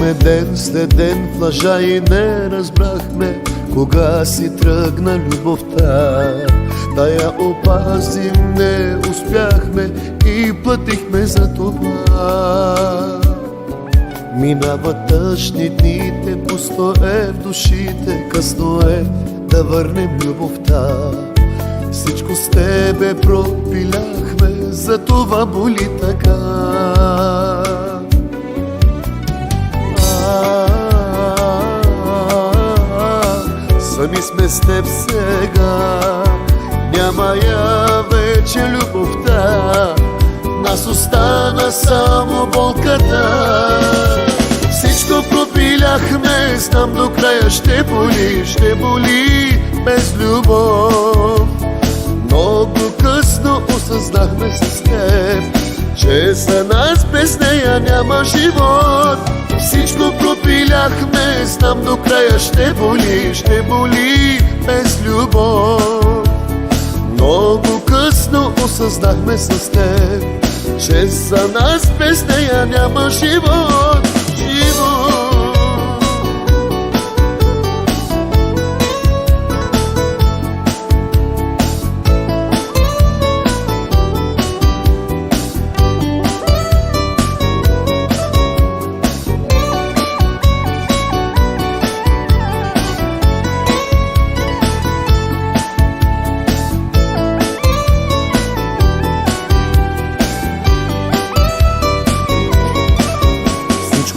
Ходихме ден след ден в лъжа и не разбрахме кога си тръгна любовта. Да я опазим не успяхме и платихме за това. Минават тъжни дните, пусто е в душите, късно е да върнем любовта. Всичко с тебе пропиляхме, за това боли така. Сами сме с теб сега, няма я вече любовта. Нас остана само болката. Всичко пропиляхме, знам до края ще боли без любов. Много късно осъзнахме с теб, че за нас без нея няма живот. Всичко пропиляхме, знам до края ще боли без любов. Много късно осъзнахме с теб, че за нас без нея няма живот.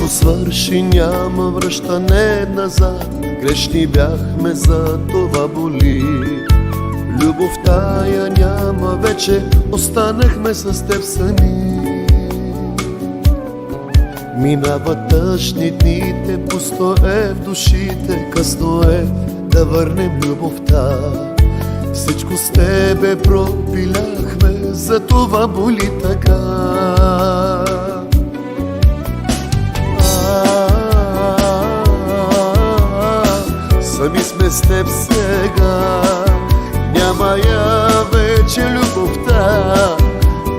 Свърши, няма връщане назад. Грешни бяхме, за това боли. Любовта я няма вече, останахме с теб сами. Минават тъжни дните, пусто е в душите, късно е да върнем любовта. Всичко с тебе пропиляхме, за това боли така. Сами сме с теб сега, няма я вече любовта.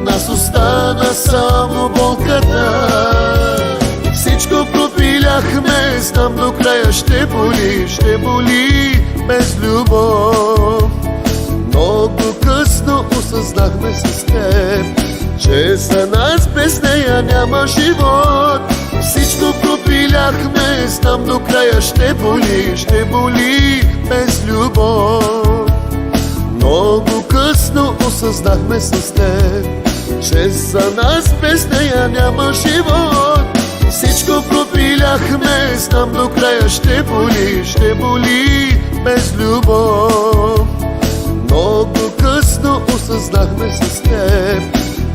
Нас остана само болката. Всичко пропиляхме, знам до края ще боли без любов. Много късно осъзнахме с теб, че за нас без нея няма живот. Всичко пропиляхме, знам до края ще боли без любов. Много късно осъзнахме с теб, че за нас без нея няма живот. Всичко пропиляхме, знам до края ще боли без любов. Много късно осъзнахме с теб,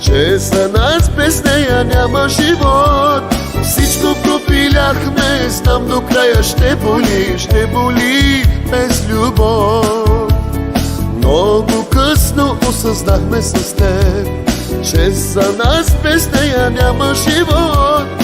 че за нас без нея няма живот. Всичко пропиляхме, знам до края ще боли без любов. Много късно осъзнахме с теб, че за нас без нея няма живот.